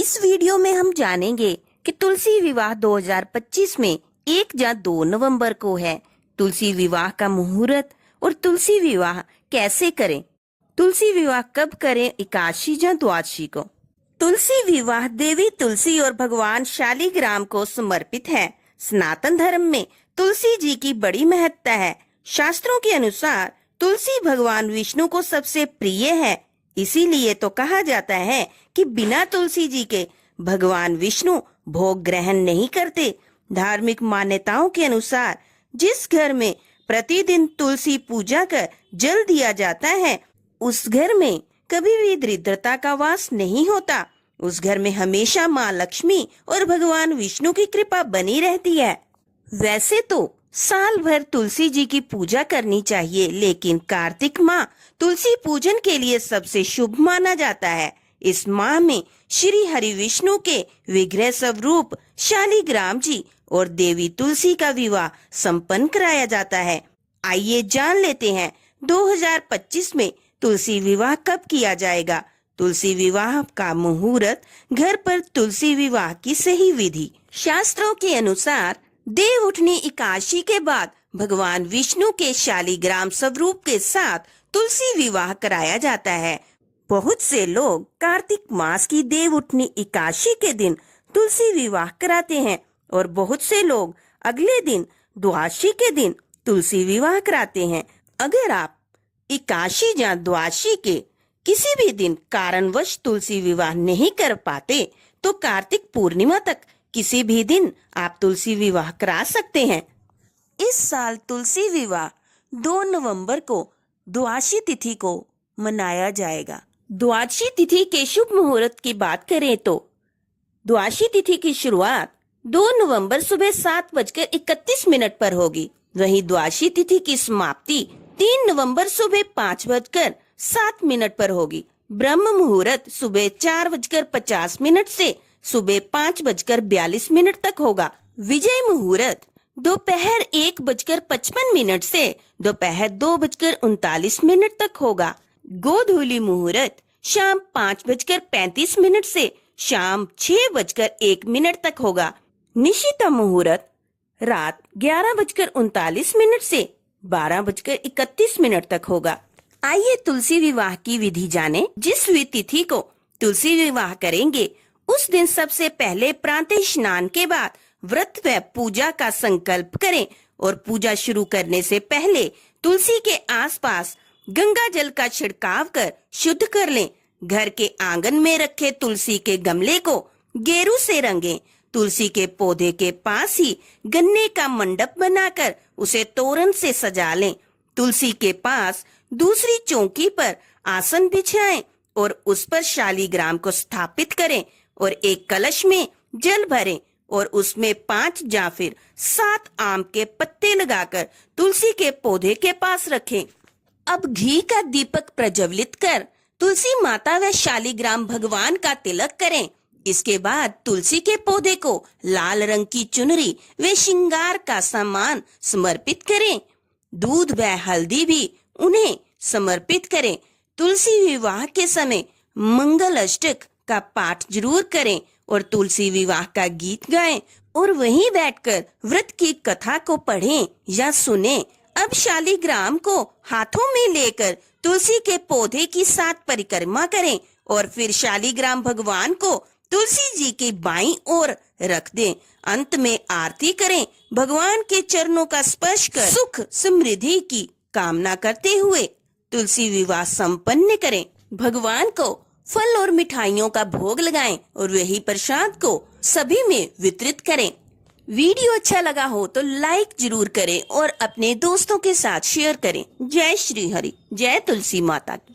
इस वीडियो में हम जानेंगे कि तुलसी विवाह 2025 में 1 या 2 नवंबर को है। तुलसी विवाह का मुहूर्त और तुलसी विवाह कैसे करें। तुलसी विवाह कब करें, एकादशी या द्वादशी को। तुलसी विवाह देवी तुलसी और भगवान शालिग्राम को समर्पित है। सनातन धर्म में तुलसी जी की बड़ी महत्ता है। शास्त्रों के अनुसार तुलसी भगवान विष्णु को सबसे प्रिय है। इसीलिए तो कहा जाता है कि बिना तुलसी जी के भगवान विष्णु भोग ग्रहण नहीं करते। धार्मिक मान्यताओं के अनुसार जिस घर में प्रतिदिन तुलसी पूजा कर जल दिया जाता है, उस घर में कभी भी दरिद्रता का वास नहीं होता। उस घर में हमेशा माँ लक्ष्मी और भगवान विष्णु की कृपा बनी रहती है। वैसे तो साल भर तुलसी जी की पूजा करनी चाहिए, लेकिन कार्तिक माह तुलसी पूजन के लिए सबसे शुभ माना जाता है। इस माह में श्री हरि विष्णु के विग्रह स्वरूप शालिग्राम जी और देवी तुलसी का विवाह संपन्न कराया जाता है। आइए जान लेते हैं 2025 में तुलसी विवाह कब किया जाएगा। तुलसी विवाह का मुहूर्त, घर पर तुलसी विवाह की सही विधि। शास्त्रों के अनुसार देव उठनी एकादशी के बाद भगवान विष्णु के शालिग्राम स्वरूप के साथ तुलसी विवाह कराया जाता है। बहुत से लोग कार्तिक मास की देव उठनी एकादशी के दिन तुलसी विवाह कराते हैं और बहुत से लोग अगले दिन द्वादशी के दिन तुलसी विवाह कराते हैं। अगर आप एकादशी या द्वादशी के किसी भी दिन कारणवश तुलसी विवाह नहीं कर पाते तो कार्तिक पूर्णिमा तक किसी भी दिन आप तुलसी विवाह करा सकते हैं। इस साल तुलसी विवाह 2 नवंबर को द्वादशी तिथि को मनाया जाएगा। द्वादशी तिथि के शुभ मुहूर्त की बात करें तो द्वादशी तिथि की शुरुआत 2 नवंबर सुबह 7:31 पर होगी। वहीं द्वादशी तिथि की समाप्ति 3 नवंबर सुबह 5:07 पर होगी। ब्रह्म मुहूर्त सुबह 4:50 से सुबह 5:42 तक होगा। विजय मुहूर्त दोपहर 1:55 से दोपहर 2:39 तक होगा। गोधूली मुहूर्त शाम 5:35 से शाम 6:01 तक होगा। निशिता मुहूर्त रात 11:39 से 12:31 तक होगा। आइए तुलसी विवाह की विधि जाने। जिस भी तिथि को तुलसी विवाह करेंगे उस दिन सबसे पहले प्रातः स्नान के बाद व्रत व पूजा का संकल्प करें और पूजा शुरू करने से पहले तुलसी के आसपास गंगा जल का छिड़काव कर शुद्ध कर लें। घर के आंगन में रखे तुलसी के गमले को गेरू से रंगें। तुलसी के पौधे के पास ही गन्ने का मंडप बनाकर उसे तोरण से सजा लें। तुलसी के पास दूसरी चौकी पर आसन बिछाएं और उस पर शालिग्राम को स्थापित करें और एक कलश में जल भरें और उसमें 5 या फिर 7 आम के पत्ते लगाकर तुलसी के पौधे के पास रखें। अब घी का दीपक प्रज्वलित कर तुलसी माता व शालिग्राम भगवान का तिलक करें। इसके बाद तुलसी के पौधे को लाल रंग की चुनरी व श्रृंगार का सामान समर्पित करें। दूध व हल्दी भी उन्हें समर्पित करें। तुलसी विवाह के समय मंगल अष्टक का पाठ जरूर करें और तुलसी विवाह का गीत गाएं और वहीं बैठकर व्रत की कथा को पढ़ें या सुनें। अब शालिग्राम को हाथों में लेकर तुलसी के पौधे की 7 परिक्रमा करें और फिर शालिग्राम भगवान को तुलसी जी की बाईं ओर रख दें। अंत में आरती करें। भगवान के चरणों का स्पर्श कर सुख समृद्धि की कामना करते हुए तुलसी विवाह संपन्न करें। भगवान को फल और मिठाइयों का भोग लगाएं और वही प्रसाद को सभी में वितरित करें। वीडियो अच्छा लगा हो तो लाइक जरूर करें और अपने दोस्तों के साथ शेयर करें। जय श्री हरि, जय तुलसी माता की।